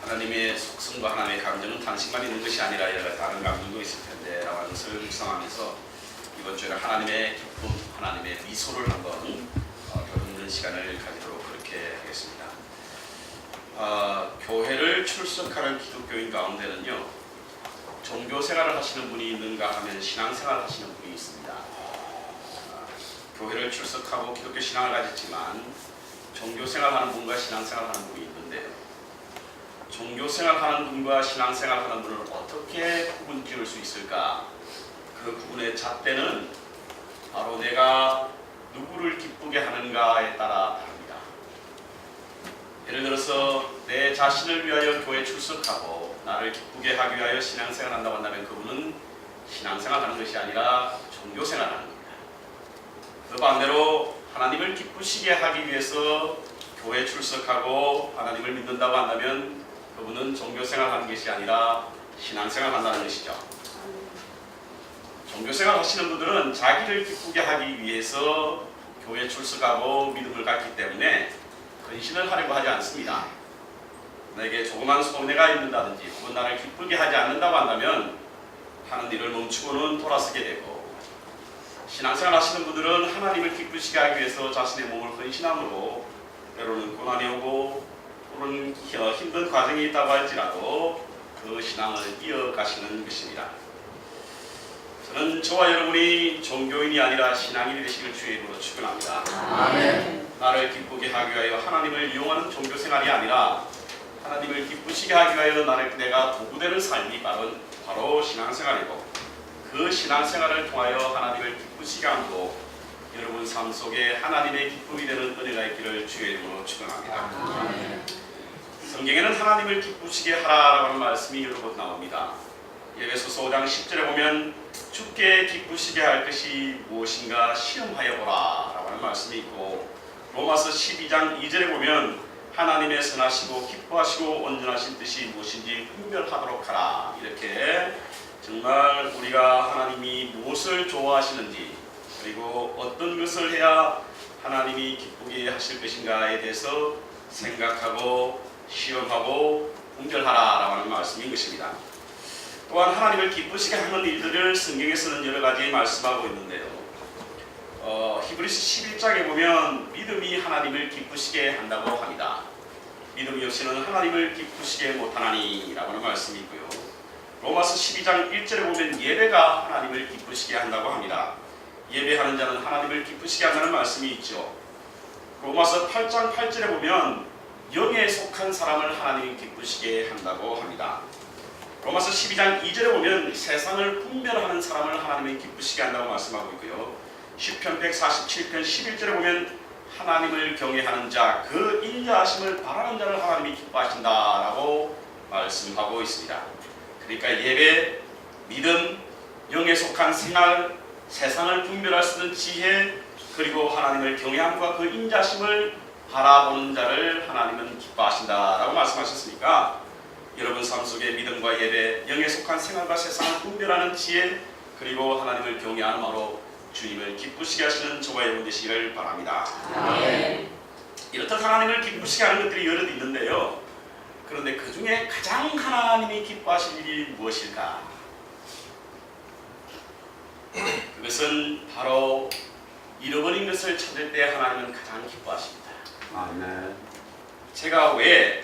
하나님의 속성과 하나님의 감정은 당신만 있는 것이 아니라 여러 다른 감정도 있을 텐데 라고 하는 것을 묵상하면서 이번 주에는 하나님의 기쁨, 하나님의 미소를 한번 배우는 시간을 가지도록 그렇게 하겠습니다. 교회를 출석하는 기독교인 가운데는요, 종교 생활을 하시는 분이 있는가 하면 신앙생활을 하시는 분이 있습니다. 교회를 출석하고 기독교 신앙을 가졌지만 종교 생활하는 분과 신앙생활하는 분이 있는데요, 종교 생활하는 분과 신앙생활 하는 분을 어떻게 구분 지을 수 있을까? 그 구분의 잣대는 바로 내가 누구를 기쁘게 하는가에 따라 다릅니다. 예를 들어서 내 자신을 위하여 교회 출석하고 나를 기쁘게 하기 위하여 신앙생활 한다고 한다면 그분은 신앙생활 하는 것이 아니라 종교생활 하는 겁니다. 그 반대로 하나님을 기쁘시게 하기 위해서 교회 출석하고 하나님을 믿는다고 한다면 그분은 종교생활 하는 것이 아니라 신앙생활 한다는 것이죠. 종교생활 하시는 분들은 자기를 기쁘게 하기 위해서 교회 출석하고 믿음을 갖기 때문에 근신을 하려고 하지 않습니다. 내게 조그만 손해가 있는다든지 혹은 나를 기쁘게 하지 않는다고 한다면 하는 일을 멈추고는 돌아서게 되고, 신앙생활 하시는 분들은 하나님을 기쁘시게 하기 위해서 자신의 몸을 헌신함으로 때로는 고난이 오고 또는 힘든 과정이 있다고 할지라도 그 신앙을 이어가시는 것입니다. 저는 저와 여러분이 종교인이 아니라 신앙인이 되시길 주의 이름으로 축원합니다. 아멘. 나를 기쁘게 하기 위하여 하나님을 이용하는 종교생활이 아니라 하나님을 기쁘시게 하기 위하여 내가 도구되는 삶이 바로 신앙생활이고, 그 신앙생활을 통하여 하나님을 기쁘시게 함으로 여러분 삶 속에 하나님의 기쁨이 되는 은혜가 있기를 주의 이름으로 축원합니다. 성경에는 하나님을 기쁘시게 하라라고 하는 말씀이 여러 번 나옵니다. 에베소서 5장 10절에 보면 주께 기쁘시게 할 것이 무엇인가 시험하여 보라 라고 하는 말씀이 있고, 로마서 12장 2절에 보면 하나님의 선하시고 기뻐하시고 온전하신 뜻이 무엇인지 분별하도록 하라, 이렇게 정말 우리가 하나님이 무엇을 좋아하시는지 그리고 어떤 것을 해야 하나님이 기쁘게 하실 것인가에 대해서 생각하고 시험하고 분별하라라고 하는 말씀인 것입니다. 또한 하나님을 기쁘시게 하는 일들을 성경에서는 여러 가지 말씀하고 있는데요, 히브리서 11장에 보면 믿음이 하나님을 기쁘시게 한다고 합니다. 믿음이 없이는 하나님을 기쁘시게 못하나니 라고 하는 말씀이 있고요, 로마서 12장 1절에 보면 예배가 하나님을 기쁘시게 한다고 합니다. 예배하는 자는 하나님을 기쁘시게 한다는 말씀이 있죠. 로마서 8장 8절에 보면 영에 속한 사람을 하나님이 기쁘시게 한다고 합니다. 로마서 12장 2절에 보면 세상을 분별하는 사람을 하나님이 기쁘시게 한다고 말씀하고 있고요, 시편 147편 11절에 보면 하나님을 경외하는 자, 그 인자하심을 바라는 자를 하나님이 기뻐하신다라고 말씀하고 있습니다. 그러니까 예배, 믿음, 영에 속한 생활, 세상을 분별할 수 있는 지혜, 그리고 하나님을 경외함과 그 인자심을 바라보는 자를 하나님은 기뻐하신다라고 말씀하셨으니까, 여러분 삶 속에 믿음과 예배, 영에 속한 생활과 세상을 분별하는 지혜, 그리고 하나님을 경외함으로 주님을 기쁘시게 하시는 저와 여러분 되시기를 바랍니다. 아멘. 이렇듯 하나님을 기쁘시게 하는 것들이 여럿 있는데요, 그런데 그 중에 가장 하나님이 기뻐하실 일이 무엇일까? 그것은 바로 잃어버린 것을 찾을 때 하나님은 가장 기뻐하십니다. 아멘. 제가 왜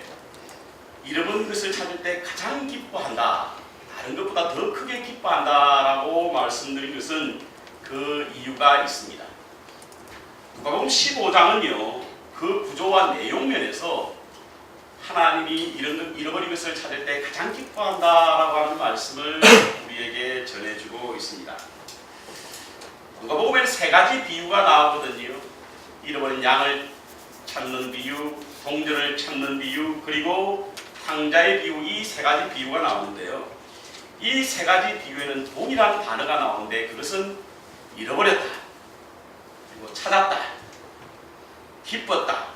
잃어버린 것을 찾을 때 가장 기뻐한다, 다른 것보다 더 크게 기뻐한다라고 말씀드린 것은 그 이유가 있습니다. 누가복음 15장은요, 그 구조와 내용 면에서 하나님이 잃어버린 것을 찾을 때 가장 기뻐한다라고 하는 말씀을 우리에게 전해주고 있습니다. 누가복음에는 세 가지 비유가 나오거든요. 잃어버린 양을 찾는 비유, 동전을 찾는 비유, 그리고 탕자의 비유, 이 세 가지 비유가 나오는데요, 이 세 가지 비유에는 동일한 단어가 나오는데 그것은 잃어버렸다, 그리고 찾았다, 기뻤다,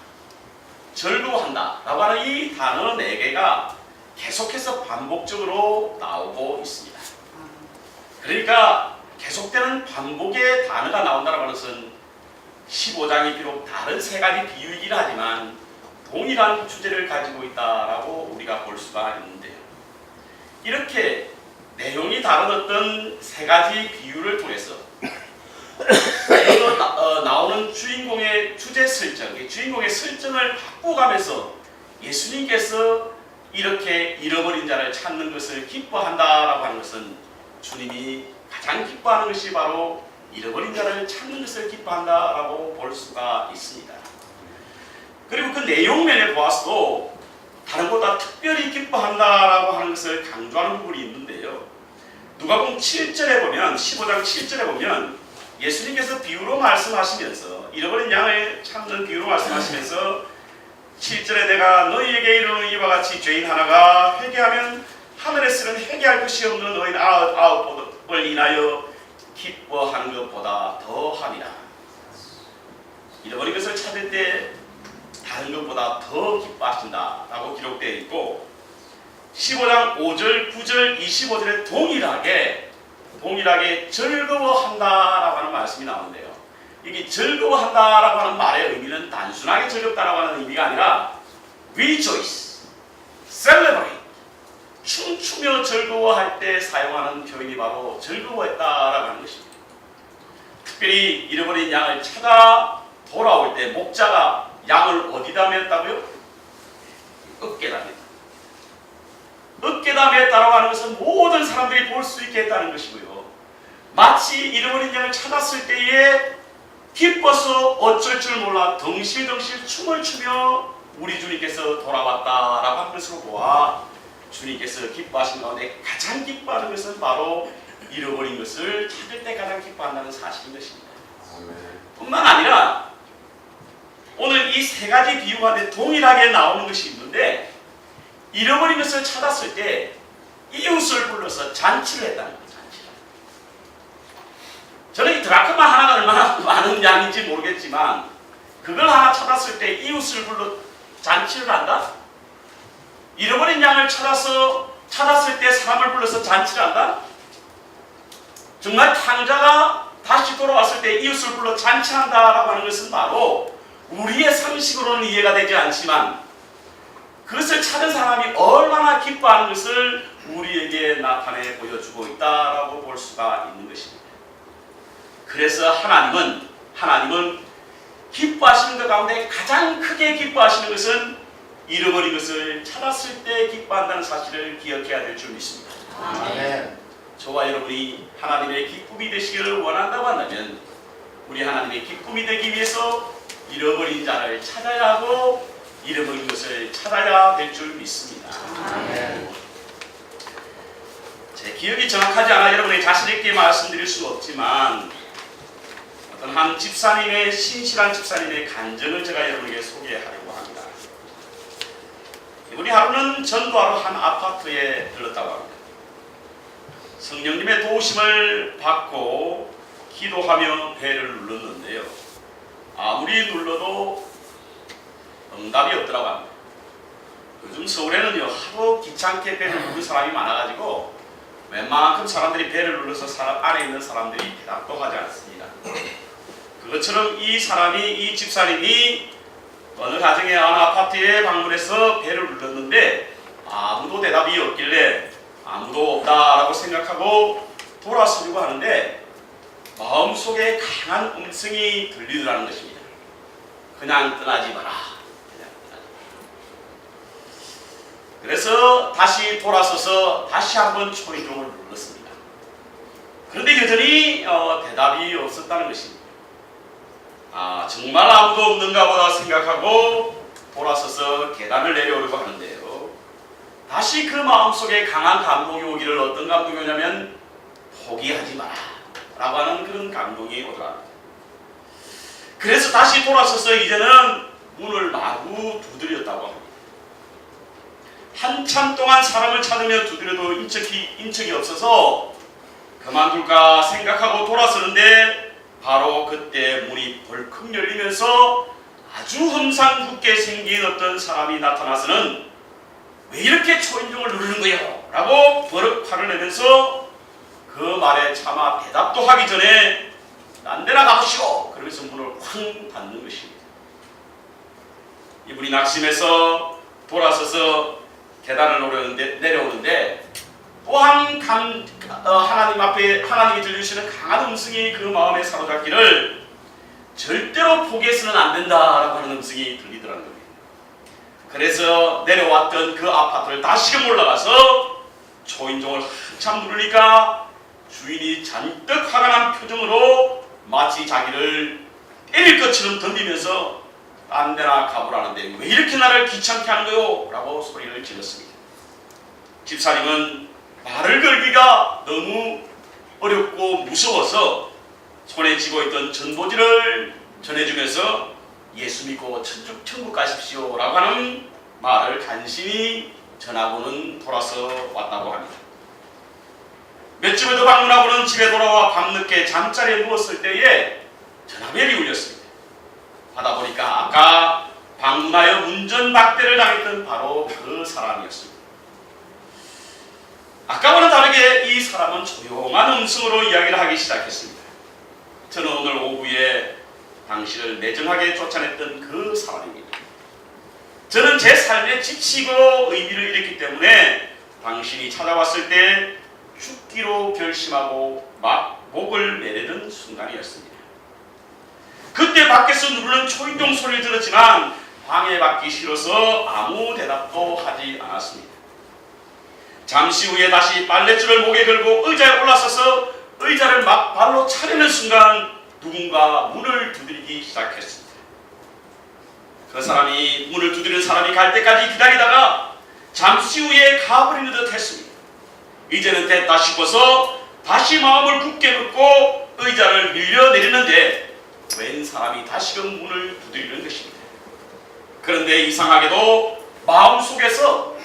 즐거워한다 라고 하는 이 단어 4개가 계속해서 반복적으로 나오고 있습니다. 그러니까 계속되는 반복의 단어가 나온다는 것은 15장이 비록 다른 세 가지 비유이긴 하지만 동일한 주제를 가지고 있다라고 우리가 볼 수가 있는데요. 이렇게 내용이 다른 어떤 세 가지 비유를 통해서 나오는 주인공의 주제 설정, 주인공의 설정을 바꿔가면서 예수님께서 이렇게 잃어버린 자를 찾는 것을 기뻐한다라고 하는 것은 주님이 가장 기뻐하는 것이 바로 잃어버린 자를 찾는 것을 기뻐한다라고 볼 수가 있습니다. 그리고 그 내용면에 보아서도 다른 것보다 특별히 기뻐한다라고 하는 것을 강조하는 부분이 있는데요. 누가복음 7절에 보면 15장 7절에 보면 예수님께서 비유로 말씀하시면서 잃어버린 양을 찾는 비유로 말씀하시면서 7절에 내가 너희에게 이르는 이와 같이 죄인 하나가 회개하면 하늘에 쓰는 회개할 것이 없는 너희 아홉을 인하여 기뻐하는 것보다 더하니라. 잃어버린 것을 찾을 때 다른 것보다 더 기뻐하신다라고 기록되어 있고 15장 5절, 9절, 25절에 동일하게 즐거워한다라고 하는 말씀이 나오는데요. 이게 즐거워한다라고 하는 말의 의미는 단순하게 즐겁다라고 하는 의미가 아니라 rejoice, celebrate, 춤추며 즐거워할 때 사용하는 표현이 바로 즐거워했다라고 하는 것입니다. 특별히 잃어버린 양을 찾아 돌아올 때 목자가 양을 어디다 맸다고요? 어깨다 맸다. 어깨다 맸다라고 하는 것은 모든 사람들이 볼 수 있게 했다는 것이고요. 마치 잃어버린 양을 찾았을 때에 기뻐서 어쩔 줄 몰라 덩실덩실 춤을 추며 우리 주님께서 돌아왔다라고 하는 것으로 보아 주님께서 기뻐하신 가운데 가장 기뻐하는 것은 바로 잃어버린 것을 찾을 때 가장 기뻐한다는 사실인 것입니다. 뿐만 아니라 오늘 이 세 가지 비유 가운데 동일하게 나오는 것이 있는데 잃어버린 것을 찾았을 때 이웃을 불러서 잔치를 했다는 거예요. 저는 이 드라크마 하나가 얼마나 많은 양인지 모르겠지만 그걸 하나 찾았을 때 이웃을 불러 잔치를 한다? 잃어버린 양을 찾았을 때 사람을 불러서 잔치를 한다? 정말 탕자가 다시 돌아왔을 때 이웃을 불러 잔치한다라고 하는 것은 바로 우리의 상식으로는 이해가 되지 않지만 그것을 찾은 사람이 얼마나 기뻐하는 것을 우리에게 나타내 보여주고 있다라고 볼 수가 있는 것입니다. 그래서 하나님은 기뻐하시는 것 가운데 가장 크게 기뻐하시는 것은 잃어버린 것을 찾았을 때 기뻐한다는 사실을 기억해야 될 줄 믿습니다. 아멘. 저와 여러분이 하나님의 기쁨이 되시기를 원한다고 한다면 우리 하나님의 기쁨이 되기 위해서 잃어버린 자를 찾아야 하고 잃어버린 것을 찾아야 될 줄 믿습니다. 아멘. 제 기억이 정확하지 않아 여러분이 자신 있게 말씀드릴 수는 없지만 어떤 한 집사님의 신실한 집사님의 간증을 제가 여러분에게 소개하려고 합니다. 이분이 하루는 전도하러 한 아파트에 들렀다고 합니다. 성령님의 도우심을 받고 기도하며 배를 눌렀는데요. 아무리 눌러도 응답이 없더라고 합니다. 요즘 서울에는요 하도 귀찮게 배를 누른 사람이 많아가지고 웬만큼 사람들이 배를 눌러서 안에 있는 사람들이 대답도 하지 않습니다. 그것처럼 이 집사님이 어느 가정의 어느 아파트에 방문해서 배를 눌렀는데 아무도 대답이 없길래 아무도 없다라고 생각하고 돌아서려고 하는데 마음속에 강한 음성이 들리더라는 것입니다. 그냥 떠나지 마라. 그래서 다시 돌아서서 다시 한번 초인종을 눌렀습니다. 그런데 여전히 대답이 없었다는 것입니다. 정말 아무도 없는가 보다 생각하고 돌아서서 계단을 내려오려고 하는데요. 다시 그 마음속에 강한 감동이 오기를 어떤 감동이 오냐면 포기하지 마라 라고 하는 그런 감동이 오더랍니다. 그래서 다시 돌아서서 이제는 문을 마구 두드렸다고 합니다. 한참 동안 사람을 찾으며 두드려도 인척이 없어서 그만둘까 생각하고 돌아서는데 바로 그때 문이 벌컥 열리면서 아주 험상궂게 생긴 어떤 사람이 나타나서는 왜 이렇게 초인종을 누르는 거예요? 라고 버럭 화를 내면서 그 말에 차마 대답도 하기 전에 난데나 가보시오! 그러면서 문을 쾅 닫는 것입니다. 이분이 낙심해서 돌아서서 계단을 내려오는데 또한 하나님 앞에 하나님이 들려주시는 강한 음성이 그 마음에 사로잡기를 절대로 포기해서는 안 된다라고 하는 음성이 들리더라는 겁니다. 그래서 내려왔던 그 아파트를 다시금 올라가서 초인종을 한참 누르니까 주인이 잔뜩 화가 난 표정으로 마치 자기를 때릴 것처럼 덤비면서 딴 데나 가보라는데 왜 이렇게 나를 귀찮게 하는 거요? 라고 소리를 질렀습니다. 집사님은 말을 걸기가 너무 어렵고 무서워서 손에 쥐고 있던 전보지를 전해주면서 예수 믿고 천국 가십시오 라고 하는 말을 간신히 전하고는 돌아서 왔다고 합니다. 몇 집을 더 방문하고는 집에 돌아와 밤늦게 잠자리에 누웠을 때에 전화벨이 울렸습니다. 받아보니까 아까 방문하여 운전박대를 당했던 바로 그 사람이었습니다. 아까와는 다르게 이 사람은 조용한 음성으로 이야기를 하기 시작했습니다. 저는 오늘 오후에 당신을 매정하게 쫓아냈던 그 사람입니다. 저는 제 삶에 지치고 의미를 잃었기 때문에 당신이 찾아왔을 때 죽기로 결심하고 막 목을 매려던 순간이었습니다. 그때 밖에서 누르는 초인종 소리를 들었지만 방해받기 싫어서 아무 대답도 하지 않았습니다. 잠시 후에 다시 빨랫줄을 목에 걸고 의자에 올라서서 의자를 막 발로 차려는 순간 누군가 문을 두드리기 시작했습니다. 그 사람이 문을 두드리는 사람이 갈 때까지 기다리다가 잠시 후에 가버리는 듯 했습니다. 이제는 됐다 싶어서 다시 마음을 굳게 먹고 의자를 밀려내리는데 웬 사람이 다시금 문을 두드리는 것입니다. 그런데 이상하게도 마음속에서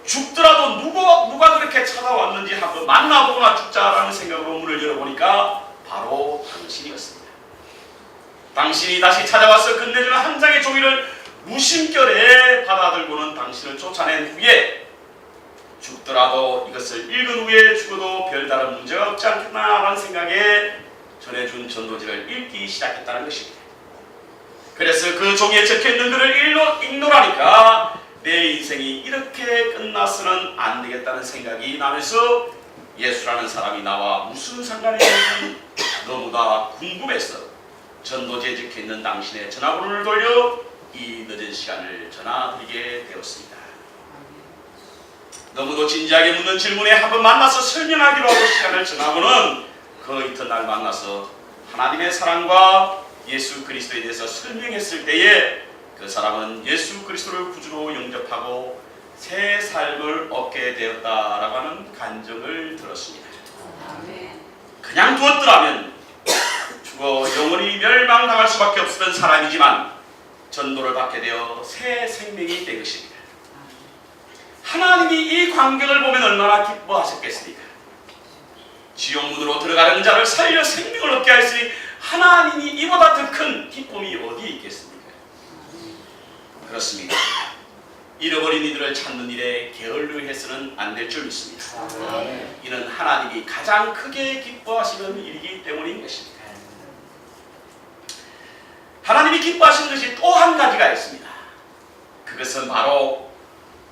죽더라도 누가 그렇게 찾아왔는지 한번 만나보거나 죽자라는 생각으로 문을 열어보니까 바로 당신이었습니다. 당신이 다시 찾아와서 끝내주는 한 장의 종이를 무심결에 받아들고는 당신을 쫓아낸 후에 죽더라도 이것을 읽은 후에 죽어도 별다른 문제가 없지 않겠나라는 생각에 전해준 전도지를 읽기 시작했다는 것입니다. 그래서 그 종이에 적혀있는 글을 읽노라니까 내 인생이 이렇게 끝나서는 안 되겠다는 생각이 나면서 예수라는 사람이 나와 무슨 상관이 있는지 너무나 궁금해서 전도지에 적혀있는 당신의 전화번호를 돌려 이 늦은 시간을 전화드리게 되었습니다. 너무도 진지하게 묻는 질문에 한번 만나서 설명하기로 하고 시간을 정하고는 그 이튿날 만나서 하나님의 사랑과 예수 그리스도에 대해서 설명했을 때에 그 사람은 예수 그리스도를 구주로 영접하고 새 삶을 얻게 되었다라고 하는 간증을 들었습니다. 그냥 두었더라면 죽어 영원히 멸망당할 수밖에 없었던 사람이지만 전도를 받게 되어 새 생명이 된 것입니다. 하나님이 이 광경을 보면 얼마나 기뻐하셨겠습니까? 지옥문으로 들어가는 자를 살려 생명을 얻게 하였으니 하나님이 이보다 더 큰 기쁨이 어디에 있겠습니까? 그렇습니다. 잃어버린 이들을 찾는 일에 게을리해서는 안 될 줄 믿습니다. 이는 하나님이 가장 크게 기뻐하시는 일이기 때문인 것입니다. 하나님이 기뻐하시는 것이 또 한 가지가 있습니다. 그것은 바로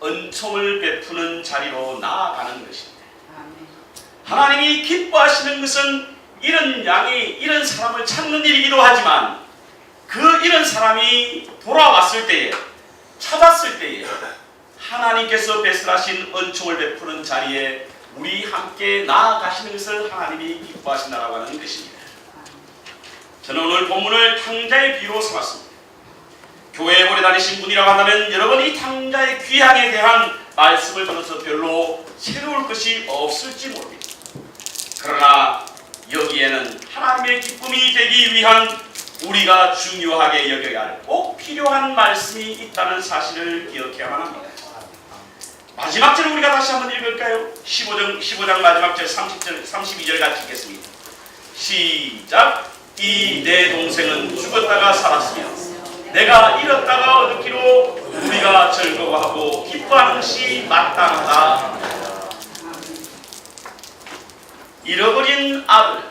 은총을 베푸는 자리로 나아가는 것입니다. 하나님이 기뻐하시는 것은 이런 사람을 찾는 일이기도 하지만 그 이런 사람이 돌아왔을 때에 찾았을 때에 하나님께서 베풀하신 은총을 베푸는 자리에 우리 함께 나아가시는 것을 하나님이 기뻐하신다라고 하는 것입니다. 저는 오늘 본문을 탕자의 비유로 삼았습니다. 교회에 오래 다니신 분이라고 한다면 여러분 이 탕자의 귀향에 대한 말씀을 들어서 별로 새로울 것이 없을지 모릅니다. 그러나 여기에는 하나님의 기쁨이 되기 위한 우리가 중요하게 여겨야 할 꼭 필요한 말씀이 있다는 사실을 기억해야만 합니다. 마지막 절을 우리가 다시 한번 읽을까요? 15장 마지막 절 32절 같이 읽겠습니다. 시작. 이 내 동생은 죽었다가 살았으며 내가 잃었다가 얻었기로 우리가 즐거워하고 기뻐하는 것이 마땅하다. 잃어버린 아들,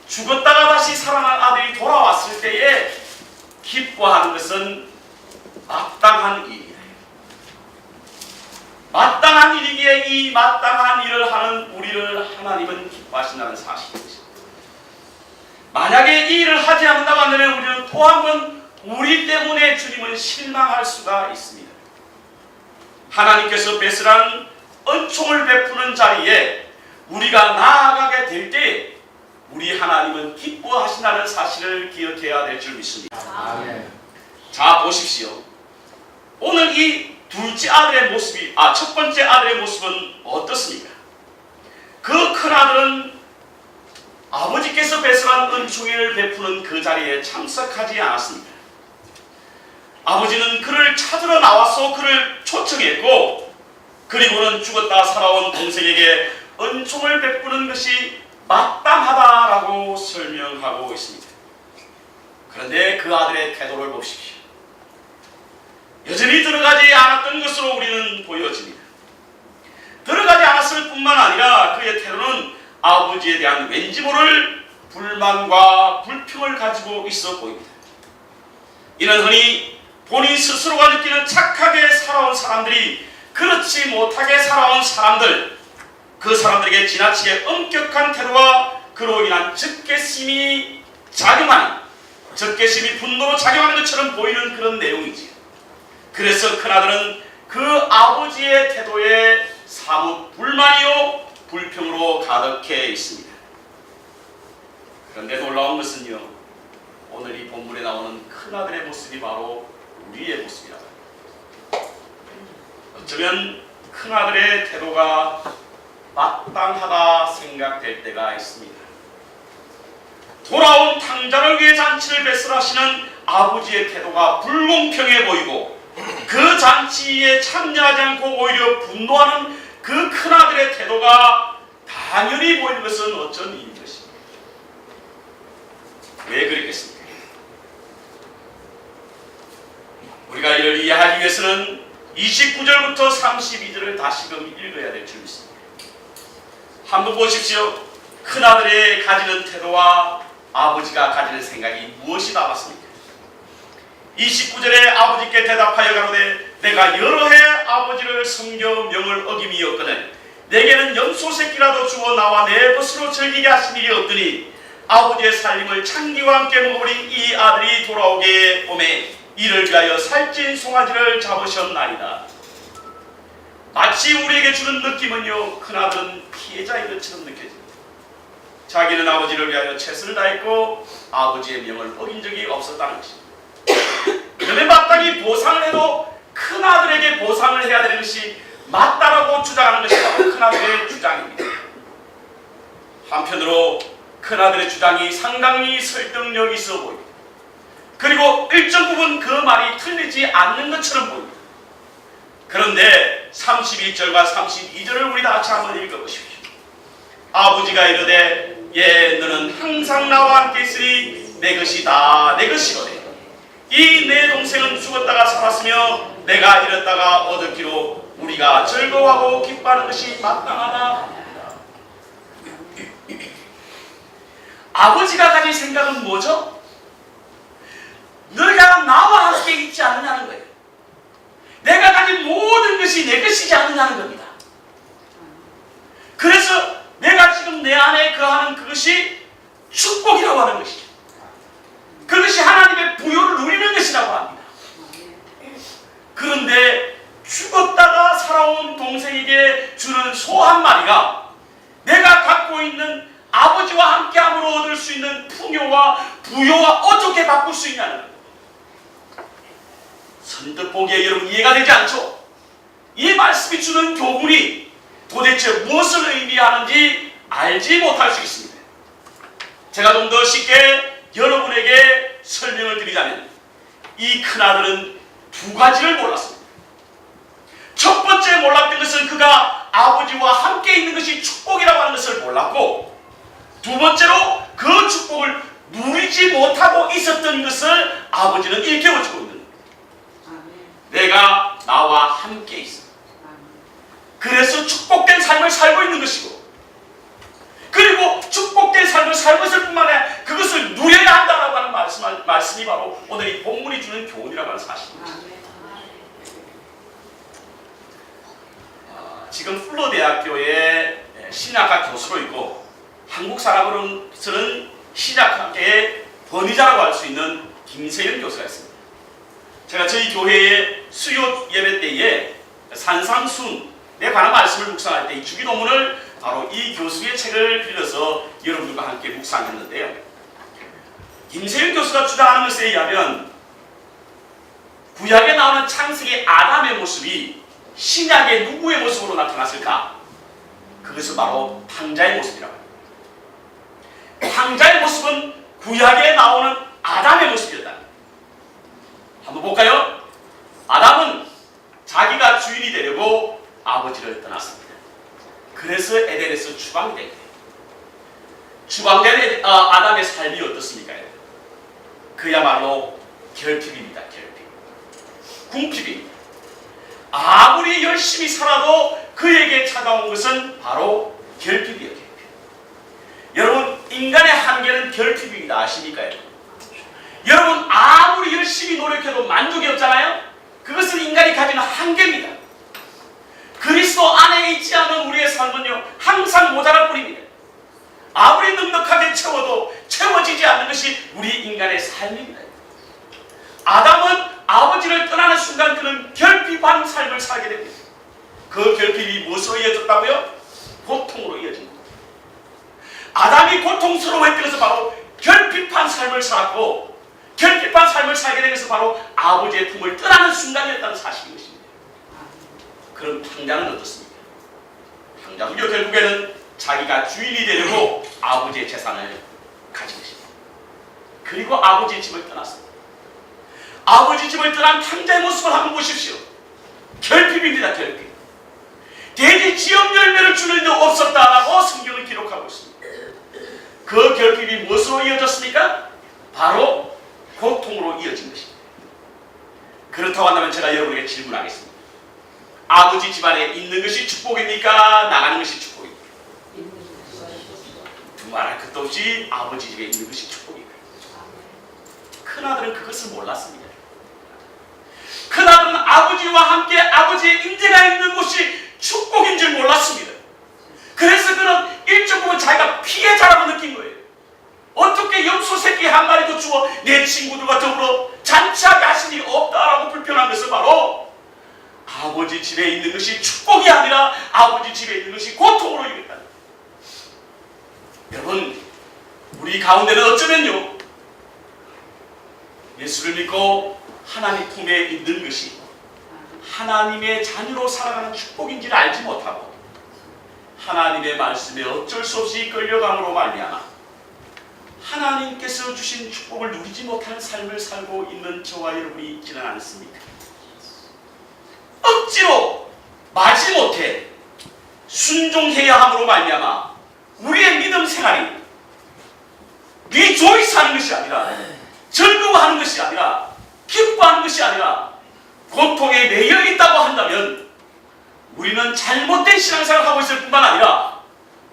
죽었다가 다시 살아난 아들이 돌아왔을 때에 기뻐하는 것은 마땅한 일이에요. 마땅한 일이기에 이 마땅한 일을 하는 우리를 하나님은 기뻐하신다는 사실입니다. 만약에 이 일을 하지 않는다고 한다면 우리는 또 한 번 우리 때문에 주님을 실망할 수가 있습니다. 하나님께서 베스란 은총을 베푸는 자리에 우리가 나아가게 될 때 우리 하나님은 기뻐하신다는 사실을 기억해야 될 줄 믿습니다. 아멘. 자, 보십시오. 오늘 이 둘째 아들의 모습이 첫 번째 아들의 모습은 어떻습니까? 그 큰아들은 아버지께서 베풀한 은총을 베푸는 그 자리에 참석하지 않았습니다. 아버지는 그를 찾으러 나와서 그를 초청했고, 그리고는 죽었다 살아온 동생에게 은총을 베푸는 것이 마땅하다라고 설명하고 있습니다. 그런데 그 아들의 태도를 보십시오. 여전히 들어가지 않았던 것으로 우리는 보여집니다. 들어가지 않았을 뿐만 아니라 그의 태도는 아버지에 대한 왠지 모를 불만과 불평을 가지고 있어 보입니다. 이는 흔히 본인 스스로가 느끼는 착하게 살아온 사람들이 그렇지 못하게 살아온 사람들, 그 사람들에게 지나치게 엄격한 태도와 그로 인한 적개심이 작용하는, 적개심이 분노로 작용하는 것처럼 보이는 그런 내용이지요. 그래서 큰아들은 그 아버지의 태도에 사뭇 불만이요 불평으로 가득해 있습니다. 그런데 놀라운 것은요, 오늘 이 본문에 나오는 큰아들의 모습이 바로 우리의 모습이라고 합니다. 어쩌면 큰아들의 태도가 마땅하다 생각될 때가 있습니다. 돌아온 탕자를 위해 잔치를 베풀하시는 아버지의 태도가 불공평해 보이고, 그 잔치에 참여하지 않고 오히려 분노하는 그 큰아들의 태도가 당연히 보이는 것은 어쩐 이유인 것입니까? 왜 그랬겠습니까? 우리가 이를 이해하기 위해서는 29절부터 32절을 다시금 읽어야 될 줄 믿습니다. 한번 보십시오. 큰아들의 가지는 태도와 아버지가 가지는 생각이 무엇이 다르습니까? 29절에 아버지께 대답하여 가로되 내가 여러 해 아버지를 섬겨 명을 어김이었거늘 내게는 염소 새끼라도 주어 나와 내 것으로 즐기게 하신 일이 없더니 아버지의 살림을 창기와 함께 먹어버린 이 아들이 돌아오게 오매 이를 위하여 살찐 송아지를 잡으셨나이다. 마치 우리에게 주는 느낌은요, 큰아들은 피해자인 것처럼 느껴집니다. 자기는 아버지를 위하여 최선을 다했고 아버지의 명을 어긴 적이 없었다는 것입니다. 그런데 마땅히 보상을 해도 큰아들에게 보상을 해야 되는 것이 맞다라고 주장하는 것이 바로 큰아들의 주장입니다. 한편으로 큰아들의 주장이 상당히 설득력이 있어 보입니다. 그리고 일정 부분 그 말이 틀리지 않는 것처럼 보입니다. 그런데 31절과 32절을 우리 다 같이 한번 읽어보십시오. 아버지가 이르되 예 너는 항상 나와 함께 있으니 내 것이 다 내 것이거든. 이 내 동생은 죽었다가 살았으며 내가 잃었다가 얻었기로 우리가 즐거워하고 기뻐하는 것이 마땅하다. 아버지가 가진 생각은 뭐죠? 너가 나와 함께 있지 않느냐는 거예요. 내가 가진 모든 것이 내 것이지 않느냐는 겁니다. 그래서 내가 지금 내 안에 거하는 그것이 축복이라고 하는 것이죠. 그것이 하나님의 부요를 누리는 것이라고 합니다. 그런데 죽었다가 살아온 동생에게 주는 소 한 마리가 내가 갖고 있는 아버지와 함께함으로 얻을 수 있는 풍요와 부요와 어떻게 바꿀 수 있냐는 거예요. 선뜻 보기에 여러분 이해가 되지 않죠? 이 말씀이 주는 교훈이 도대체 무엇을 의미하는지 알지 못할 수 있습니다. 제가 좀 더 쉽게 여러분에게 설명을 드리자면 이 큰아들은 두 가지를 몰랐습니다. 첫 번째 몰랐던 것은 그가 아버지와 함께 있는 것이 축복이라고 하는 것을 몰랐고, 두 번째로 그 축복을 누리지 못하고 있었던 것을 아버지는 일깨워주고 있는 거예요. 내가 나와 함께 있어. 그래서 축복된 삶을 살고 있는 것이고, 그리고 축복된 삶을 살고 있을 뿐만 아니라 그것을 누려야 한다라고 하는 말씀이 바로 오늘 이 본문이 주는 교훈이라고 하는 사실입니다. 지금 플로대학교의 신약학 교수로 있고 한국 사람으로서는 신약학계의 권위자라고 할 수 있는 김세현 교수가 있습니다. 제가 저희 교회의 수요 예배 때에 산상순에 관한 말씀을 묵상할 때 이 주기도문을 바로 이 교수의 책을 빌려서 여러분들과 함께 묵상했는데요. 김세윤 교수가 주장하는 것에 의하면 구약에 나오는 창세기 아담의 모습이 신약의 누구의 모습으로 나타났을까? 그것은 바로 탕자의 모습이라고 합니다. 탕자의 모습은 구약에 나오는 아담의 모습이었다. 한번 볼까요? 아담은 자기가 주인이 되려고 아버지를 떠났습니다. 그래서 에덴에서 추방이 되게 돼요. 추방된 아담의 삶이 어떻습니까? 그야말로 결핍입니다. 결핍. 궁핍입니다. 아무리 열심히 살아도 그에게 찾아온 것은 바로 결핍이에요. 결핍. 여러분, 인간의 한계는 결핍입니다. 아십니까? 여러분, 아무리 열심히 노력해도 만족이 없잖아요? 그것은 인간이 가지는 한계입니다. 그리스도 안에 있지 않은 우리의 삶은요, 항상 모자랄 뿐입니다. 아무리 넉넉하게 채워도 채워지지 않는 것이 우리 인간의 삶입니다. 아담은 아버지를 떠나는 순간 그는 결핍한 삶을 살게 됩니다. 그 결핍이 무엇으로 이어졌다고요? 고통으로 이어진 겁니다. 아담이 고통스러워했던 것은 바로 결핍한 삶을 살았고, 결핍한 삶을 살게 된 것은 바로 아버지의 품을 떠나는 순간이었다는 사실인 것입니다. 그럼 탕자는 어떻습니까? 탕자는요, 결국에는 자기가 주인이 되려고 아버지의 재산을 가진 것입니다. 그리고 아버지의 집을 떠났습니다. 아버지 집을 떠난 탕자의 모습을 한번 보십시오. 결핍입니다. 결핍. 대지 지업 열매를 주는 데 없었다라고 성경은 기록하고 있습니다. 그 결핍이 무엇으로 이어졌습니까? 바로 고통으로 이어진 것입니다. 그렇다고 한다면 제가 여러분에게 질문하겠습니다. 아버지 집안에 있는 것이 축복입니까? 나가는 것이 축복입니까? 두말할 것도 없이 아버지 집에 있는 것이 축복입니다. 큰아들은 그것을 몰랐습니다. 큰아들은 아버지와 함께 아버지의 임재가 있는 곳이 축복인 줄 몰랐습니다. 그래서 그는 일찍 보면 자기가 피해자라고 느낀 거예요. 어떻게 염소 새끼 한 마리도 주워 내 친구들과 더불어 잔치하게 하신 일이 없다라고 불평한 것은 바로 아버지 집에 있는 것이 축복이 아니라 아버지 집에 있는 것이 고통으로 이겼다. 여러분, 우리 가운데는 어쩌면요, 예수를 믿고 하나님 품에 있는 것이 하나님의 자녀로 살아가는 축복인지를 알지 못하고 하나님의 말씀에 어쩔 수 없이 끌려감으로 말미암아 하나님께서 주신 축복을 누리지 못하는 삶을 살고 있는 저와 여러분이 있지는 않습니까? 억지로 마지못해 순종해야 함으로 말미암아 우리의 믿음 생활이 리조이스하는 것이 아니라, 즐거워하는 것이 아니라, 기뻐하는 것이 아니라 고통에 매여 있다고 한다면 우리는 잘못된 신앙생활을 하고 있을 뿐만 아니라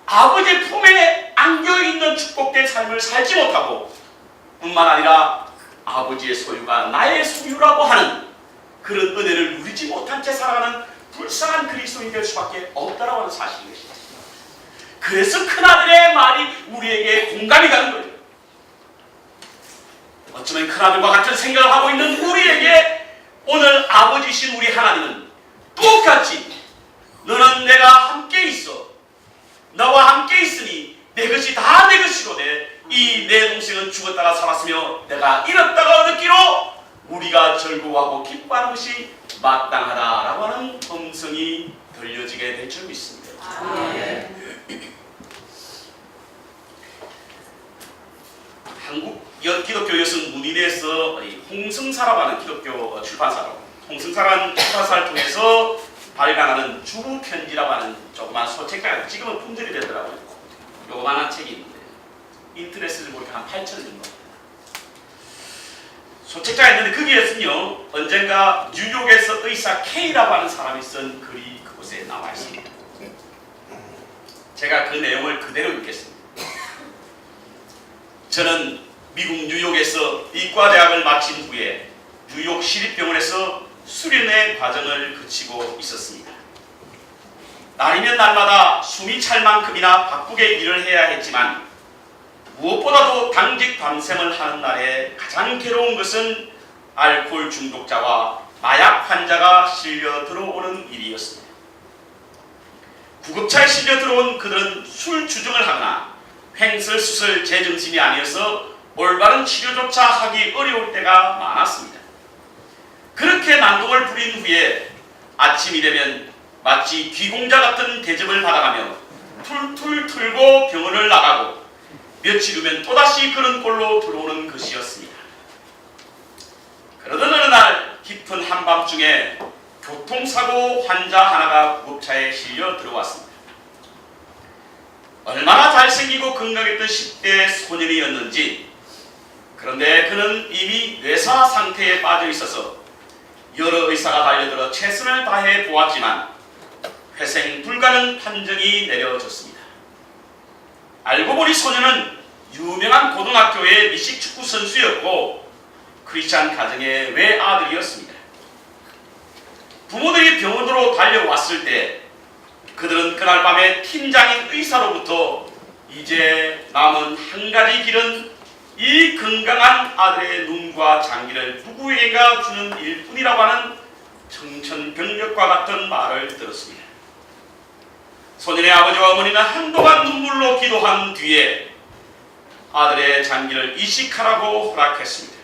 아버지의 품에 안겨있는 축복된 삶을 살지 못하고 뿐만 아니라 아버지의 소유가 나의 소유라고 하는 그런 은혜를 누리지 못한 채 살아가는 불쌍한 그리스도인이 될 수밖에 없다라고 하는 사실인 것입니다. 그래서 큰아들의 말이 우리에게 공감이 가는 거예요. 어쩌면 큰아들과 같은 생각을 하고 있는 우리에게 오늘 아버지이신 우리 하나님은 똑같이 너는 내가 함께 있어, 나와 함께 있으니 내 것이 다 내 것이로되 이 내 동생은 죽었다가 살았으며 내가 잃었다가 얻었기로 우리가 즐거워하고 기뻐하는 것이 마땅하다라고 하는 음성이 들려지게 될 줄 믿습니다. 한국 기독교 여성 문인에서 홍승사라고 하는 기독교 출판사로, 홍승사라는 출판사를 통해서 발간하는 주부편지라고 하는 조그만 소책가, 지금은 품절이 되더라고요. 요거만한 책이 있는데 인터넷을 보니까 한 8,000원 정도. 소책자가 있는데 거기에서는요, 언젠가 뉴욕에서 의사 K라고 하는 사람이 쓴 글이 그곳에 나와 있습니다. 제가 그 내용을 그대로 읽겠습니다. 저는 미국 뉴욕에서 이과대학을 마친 후에 뉴욕 시립병원에서 수련의 과정을 거치고 있었습니다. 날이면 날마다 숨이 찰 만큼이나 바쁘게 일을 해야 했지만 무엇보다도 당직 밤샘을 하는 날에 가장 괴로운 것은 알코올 중독자와 마약 환자가 실려 들어오는 일이었습니다. 구급차에 실려 들어온 그들은 술 주정을 하거나 횡설수설 제정신이 아니어서 올바른 치료조차 하기 어려울 때가 많았습니다. 그렇게 난동을 부린 후에 아침이 되면 마치 귀공자 같은 대접을 받아가며 툴툴 틀고 병원을 나가고 며칠 후면 또다시 그런 꼴로 들어오는 것이었습니다. 그러던 어느 날 깊은 한밤중에 교통사고 환자 하나가 구급차에 실려 들어왔습니다. 얼마나 잘생기고 건강했던 10대 소년이었는지, 그런데 그는 이미 뇌사 상태에 빠져 있어서 여러 의사가 달려들어 최선을 다해 보았지만 회생 불가능 판정이 내려졌습니다. 알고 보니 소년은 유명한 고등학교의 미식축구 선수였고 크리스찬 가정의 외아들이었습니다. 부모들이 병원으로 달려왔을 때 그들은 그날 밤에 팀장인 의사로부터 이제 남은 한 가지 길은 이 건강한 아들의 눈과 장기를 누구에게가 주는 일뿐이라고 하는 청천벽력과 같은 말을 들었습니다. 소년의 아버지와 어머니는 한동안 눈물로 기도한 뒤에 아들의 장기를 이식하라고 허락했습니다.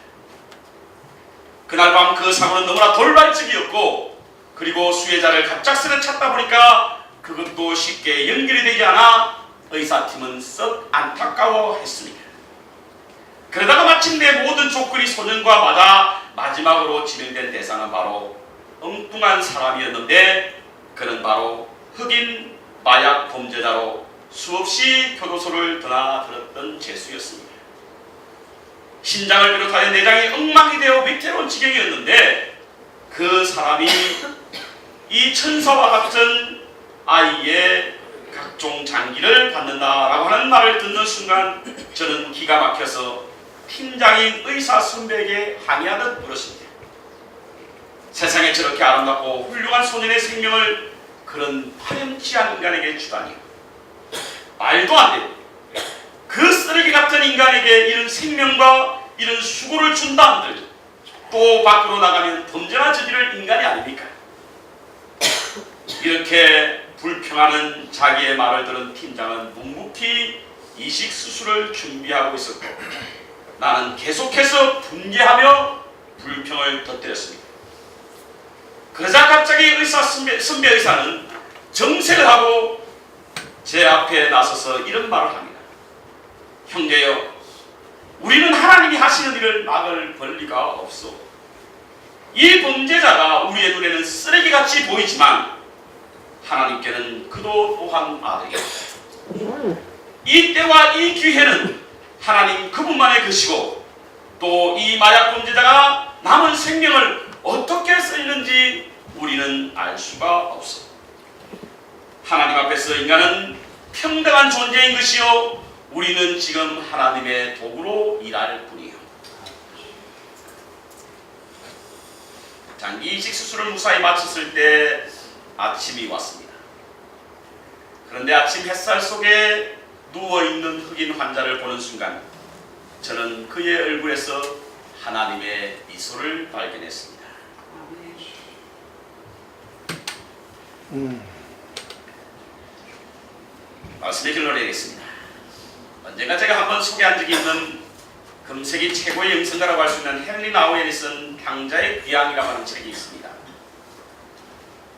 그날 밤 그 사고는 너무나 돌발적이었고, 그리고 수혜자를 갑작스레 찾다 보니까 그것도 쉽게 연결이 되지 않아 의사팀은 썩 안타까워했습니다. 그러다가 마침내 모든 조건이 소년과 맞아 마지막으로 지명된 대상은 바로 엉뚱한 사람이었는데, 그는 바로 흑인 마약 범죄자로 수없이 교도소를 드나들었던 죄수였습니다. 신장을 비롯하여 내장이 엉망이 되어 위태로운 지경이었는데, 그 사람이 이 천사와 같은 아이의 각종 장기를 받는다라고 하는 말을 듣는 순간 저는 기가 막혀서 팀장인 의사 선배에게 항의하듯 물었습니다. 세상에 저렇게 아름답고 훌륭한 소년의 생명을 그런 파렴치한 인간에게 주다니, 말도 안 돼요. 그 쓰레기 같은 인간에게 이런 생명과 이런 수고를 준다 한들 또 밖으로 나가면 범죄나 저지를 인간이 아닙니까? 이렇게 불평하는 자기의 말을 들은 팀장은 묵묵히 이식 수술을 준비하고 있었고, 나는 계속해서 분개하며 불평을 터뜨렸습니다. 그러자 갑자기 선배 의사는 정색을 하고 제 앞에 나서서 이런 말을 합니다. 형제여, 우리는 하나님이 하시는 일을 막을 권리가 없어. 이 범죄자가 우리의 눈에는 쓰레기같이 보이지만 하나님께는 그도 또한 아들이다. 이 때와 이 기회는 하나님 그분만의 것이고, 또 이 마약 범죄자가 남은 생명을 어떻게 쓰는지 우리는 알 수가 없어. 하나님 앞에서 인간은 평등한 존재인 것이요, 우리는 지금 하나님의 도구로 일할 뿐이요. 장기 이식 수술을 무사히 마쳤을 때 아침이 왔습니다. 그런데 아침 햇살 속에 누워있는 흑인 환자를 보는 순간 저는 그의 얼굴에서 하나님의 미소를 발견했습니다. 말씀의 길로 내리겠습니다. 언젠가 제가 한번 소개한 적이 있는 금세기 최고의 영성가라고 할 수 있는 헨리 나우엘이 쓴 탕자의 귀향이라고 하는 책이 있습니다.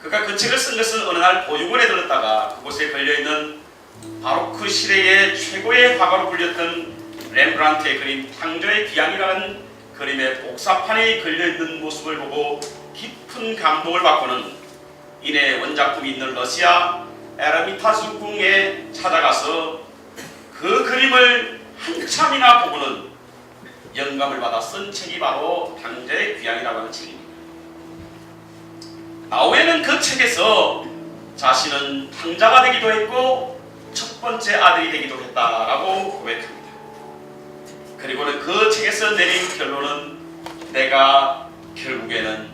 그가 그 책을 쓴 것은 어느 날 보육원에 들렀다가 그곳에 걸려있는 바로크 시대의 최고의 화가로 불렸던 렘브란트의 그림 탕자의 귀향이라는 그림의 복사판에 걸려있는 모습을 보고 깊은 감동을 받고는 이내 원작품이 있는 러시아 에르미타주 궁에 찾아가서 그 그림을 한참이나 보고는 영감을 받아 쓴 책이 바로 탕자의 귀향이라고 하는 책입니다. 나우에는 그 책에서 자신은 탕자가 되기도 했고 첫 번째 아들이 되기도 했다라고 고백합니다. 그리고는 그 책에서 내린 결론은 내가 결국에는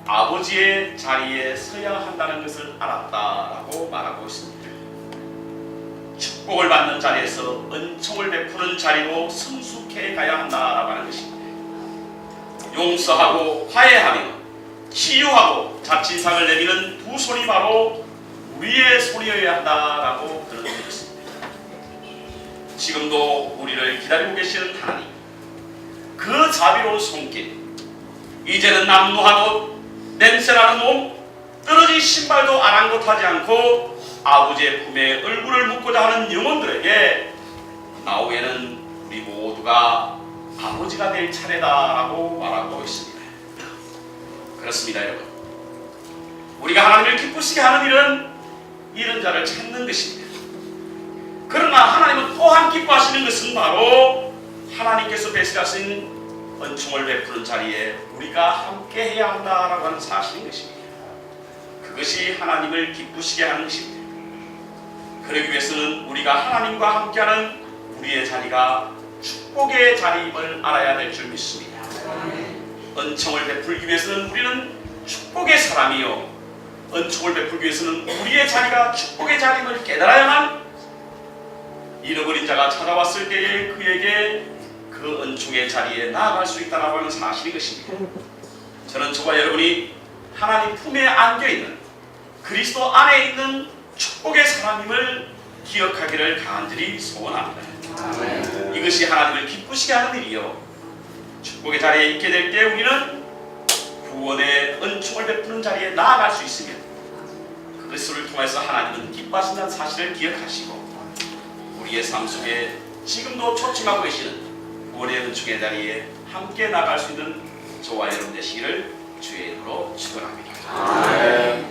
아버지의 자리에 서야 한다는 것을 알았다라고 말하고 있습니다. 축복을 받는 자리에서 은총을 베푸는 자리로 성숙해 가야 한다라고 하는 것입니다. 용서하고 화해하며 치유하고 자친상을 내미는 두 손이 바로 우리의 손이어야 한다라고 그런 것입니다. 지금도 우리를 기다리고 계시는 하나님, 그 자비로운 손길, 이제는 남루한 옷, 냄새나는 몸, 떨어진 신발도 아랑곳하지 않고 아버지의 품에 얼굴을 묻고자 하는 영혼들에게 나 후에는 우리 모두가 아버지가 될 차례다라고 말하고 있습니다. 그렇습니다, 여러분. 우리가 하나님을 기쁘시게 하는 일은 이런 자를 찾는 것입니다. 그러나 하나님은 또한 기뻐하시는 것은 바로 하나님께서 베푸신 은총을 베푸는 자리에 우리가 함께 해야 한다라고 하는 사실인 것입니다. 그것이 하나님을 기쁘시게 하는 것입니다. 그러기 위해서는 우리가 하나님과 함께하는 우리의 자리가 축복의 자리임을 알아야 될 줄 믿습니다. 은총을 베풀기 위해서는 우리는 축복의 사람이요, 은총을 베풀기 위해서는 우리의 자리가 축복의 자리임을 깨달아야만 잃어버린 자가 찾아왔을 때에 그에게 그 은총의 자리에 나아갈 수 있다고 하는 사실인 것입니다. 저는 저와 여러분이 하나님 품에 안겨있는 그리스도 안에 있는 축복의 사람임을 기억하기를 간절히 소원합니다. 이것이 하나님을 기쁘시게 하는 일이요, 축복의 자리에 있게 될 때 우리는 구원의 은총을 베푸는 자리에 나아갈 수 있으며 그것을 통해서 하나님은 기뻐하신다는 사실을 기억하시고 우리의 삶 속에 지금도 초청하고 계시는 구원의 은총의 자리에 함께 나갈 수 있는 저와 여러분 되시기를 주의 이름으로 축원합니다.